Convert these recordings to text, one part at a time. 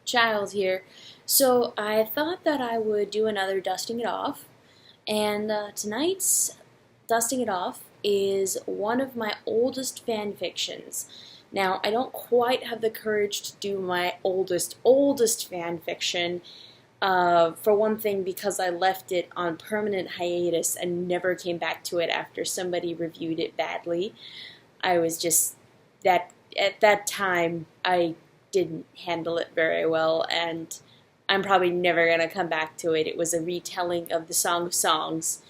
Child here. So I thought that I would do another dusting it off, and tonight's dusting it off is one of my oldest fan fictions. Now, I don't quite have the courage to do my oldest fan fiction, for one thing because I left it on permanent hiatus and never came back to it after somebody reviewed it badly. I was just, that at that time, I didn't handle it very well, and I'm probably never going to come back to it. It was a retelling of the Song of Songs,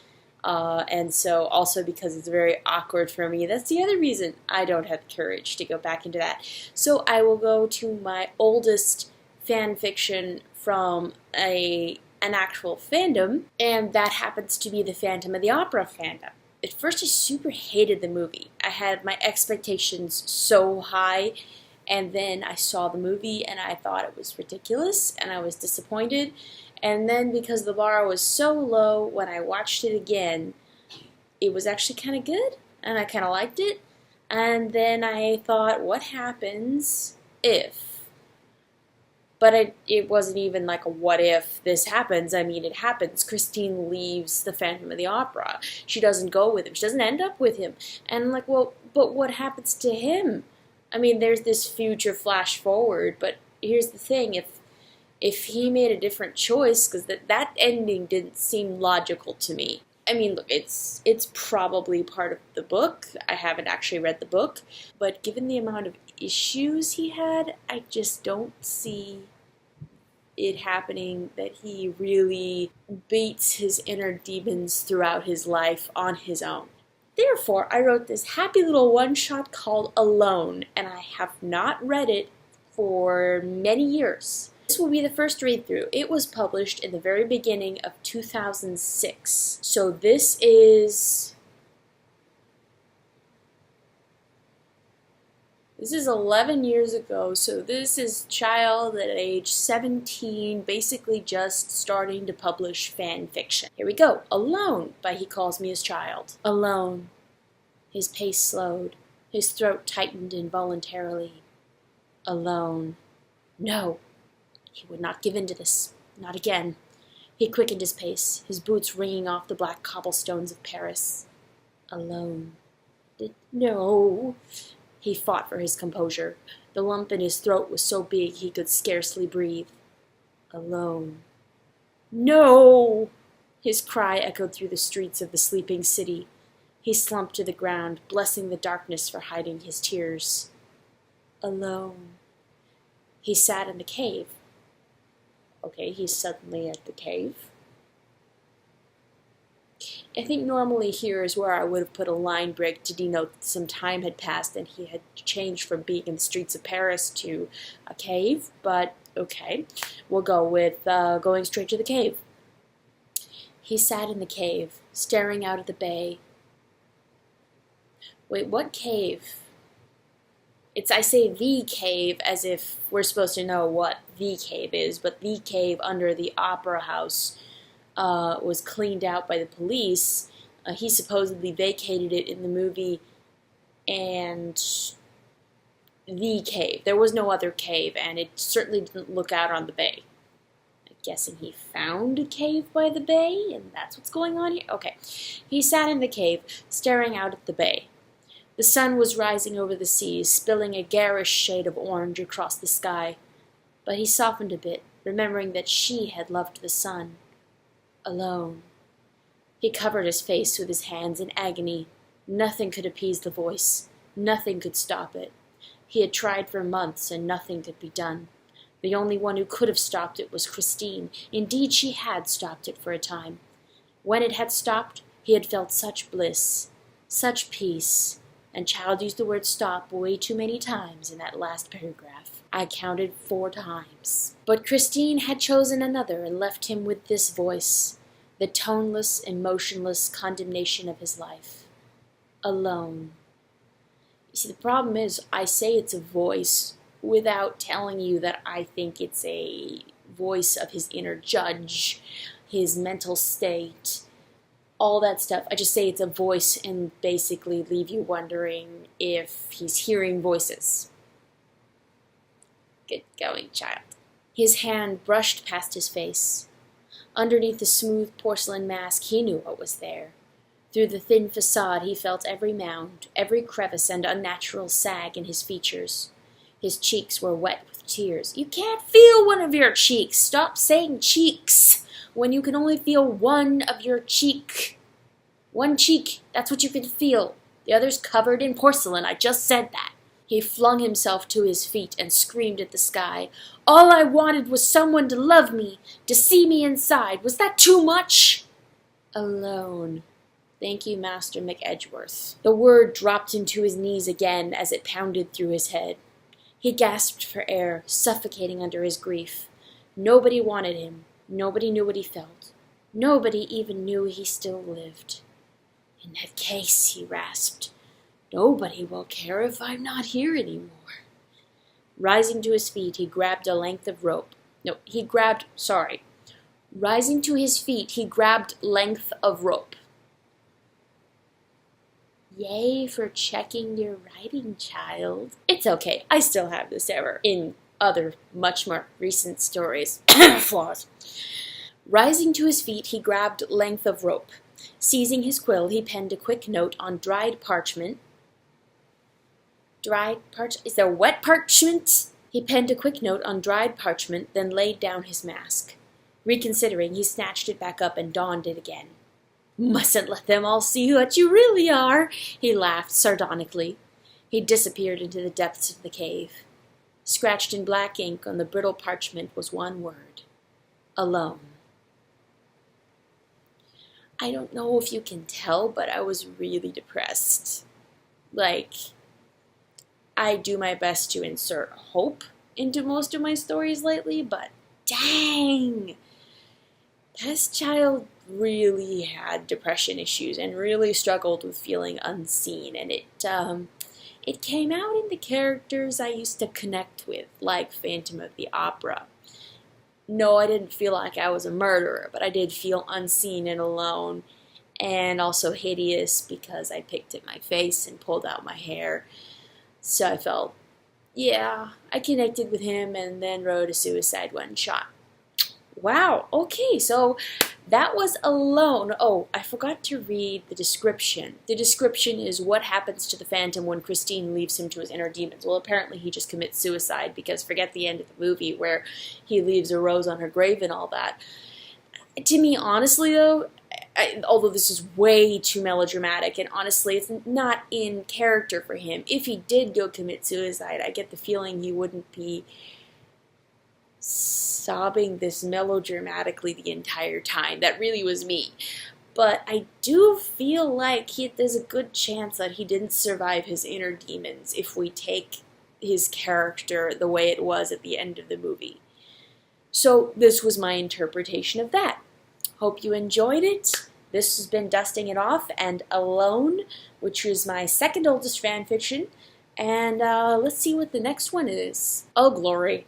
and so also because it's very awkward for me, that's the other reason I don't have the courage to go back into that. So I will go to my oldest fan fiction from an actual fandom, and that happens to be the Phantom of the Opera fandom. At first I super hated the movie. I had my expectations so high, and then I saw the movie and I thought it was ridiculous and I was disappointed. And then because the bar was so low, when I watched it again, it was actually kind of good and I kind of liked it. And then I thought, what happens if? But it wasn't even like a what if this happens. I mean, it happens. Christine leaves the Phantom of the Opera. She doesn't go with him. She doesn't end up with him. And I'm like, well, but what happens to him? I mean, there's this future flash forward, but here's the thing, if he made a different choice, because that ending didn't seem logical to me. I mean, look, it's probably part of the book. I haven't actually read the book, but given the amount of issues he had, I just don't see it happening that he really beats his inner demons throughout his life on his own. Therefore, I wrote this happy little one-shot called Alone, and I have not read it for many years. This will be the first read-through. It was published in the very beginning of 2006. So this is 11 years ago, so this is child at age 17, basically just starting to publish fan fiction. Here we go. Alone by He Calls Me His Child. Alone. His pace slowed. His throat tightened involuntarily. Alone. No. He would not give in to this. Not again. He quickened his pace, his boots ringing off the black cobblestones of Paris. Alone. No. He fought for his composure. The lump in his throat was so big he could scarcely breathe. Alone. No! His cry echoed through the streets of the sleeping city. He slumped to the ground, blessing the darkness for hiding his tears. Alone. He sat in the cave. Okay, he's suddenly at the cave. I think normally here is where I would have put a line break to denote that some time had passed and he had changed from being in the streets of Paris to a cave, but okay, we'll go with going straight to the cave. He sat in the cave, staring out at the bay. Wait, what cave? I say the cave as if we're supposed to know what the cave is, but the cave under the opera house was cleaned out by the police. He supposedly vacated it in the movie, and the cave. There was no other cave, and it certainly didn't look out on the bay. I'm guessing he found a cave by the bay, and that's what's going on here? Okay. He sat in the cave, staring out at the bay. The sun was rising over the seas, spilling a garish shade of orange across the sky. But he softened a bit, remembering that she had loved the sun. Alone. He covered his face with his hands in agony. Nothing could appease the voice. Nothing could stop it. He had tried for months, and nothing could be done. The only one who could have stopped it was Christine. Indeed, she had stopped it for a time. When it had stopped, he had felt such bliss, such peace, and child used the word stop way too many times in that last paragraph. I counted 4 times. But Christine had chosen another and left him with this voice, the toneless, emotionless condemnation of his life. Alone. You see, the problem is I say it's a voice without telling you that I think it's a voice of his inner judge, his mental state, all that stuff. I just say it's a voice and basically leave you wondering if he's hearing voices. Get going, child. His hand brushed past his face. Underneath the smooth porcelain mask, he knew what was there. Through the thin facade, he felt every mound, every crevice and unnatural sag in his features. His cheeks were wet with tears. You can't feel one of your cheeks. Stop saying cheeks when you can only feel one of your cheek. One cheek, that's what you can feel. The other's covered in porcelain. I just said that. He flung himself to his feet and screamed at the sky. All I wanted was someone to love me, to see me inside. Was that too much? Alone. Thank you, Master McEdgeworth. The word dropped him to his knees again as it pounded through his head. He gasped for air, suffocating under his grief. Nobody wanted him. Nobody knew what he felt. Nobody even knew he still lived. In that case, he rasped, nobody will care if I'm not here anymore. Rising to his feet, he grabbed a length of rope. Rising to his feet, he grabbed length of rope. Yay for checking your writing, child. It's okay, I still have this error in other, much more recent stories. Flaws. Rising to his feet, he grabbed length of rope. Seizing his quill, he penned a quick note on dried parchment. Is there wet parchment? He penned a quick note on dried parchment, then laid down his mask. Reconsidering, he snatched it back up and donned it again. Mustn't let them all see what you really are, he laughed sardonically. He disappeared into the depths of the cave. Scratched in black ink on the brittle parchment was one word. Alone. I don't know if you can tell, but I was really depressed. I do my best to insert hope into most of my stories lately, but dang! This child really had depression issues and really struggled with feeling unseen, and it came out in the characters I used to connect with, like Phantom of the Opera. No, I didn't feel like I was a murderer, but I did feel unseen and alone, and also hideous because I picked at my face and pulled out my hair. So I felt, yeah, I connected with him and then wrote a suicide one-shot. Wow, okay, so that was Alone. Oh, I forgot to read the description. The description is what happens to the Phantom when Christine leaves him to his inner demons. Well, apparently he just commits suicide because forget the end of the movie where he leaves a rose on her grave and all that. To me, honestly, though, although this is way too melodramatic, and honestly, it's not in character for him. If he did go commit suicide, I get the feeling he wouldn't be sobbing this melodramatically the entire time. That really was me. But I do feel like there's a good chance that he didn't survive his inner demons if we take his character the way it was at the end of the movie. So this was my interpretation of that. Hope you enjoyed it. This has been Dusting It Off and Alone, which is my second oldest fanfiction. And let's see what the next one is. Oh, glory.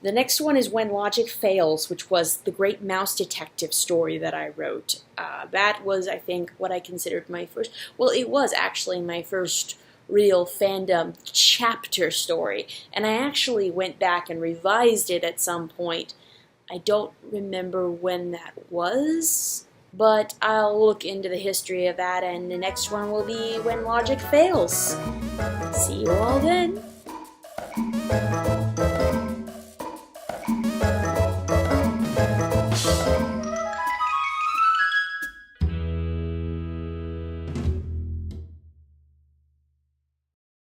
The next one is When Logic Fails, which was the Great Mouse Detective story that I wrote. That was, I think, what I considered my first... Well, it was actually my first real fandom chapter story. And I actually went back and revised it at some point. I don't remember when that was, but I'll look into the history of that, and the next one will be When Logic Fails. See you all then.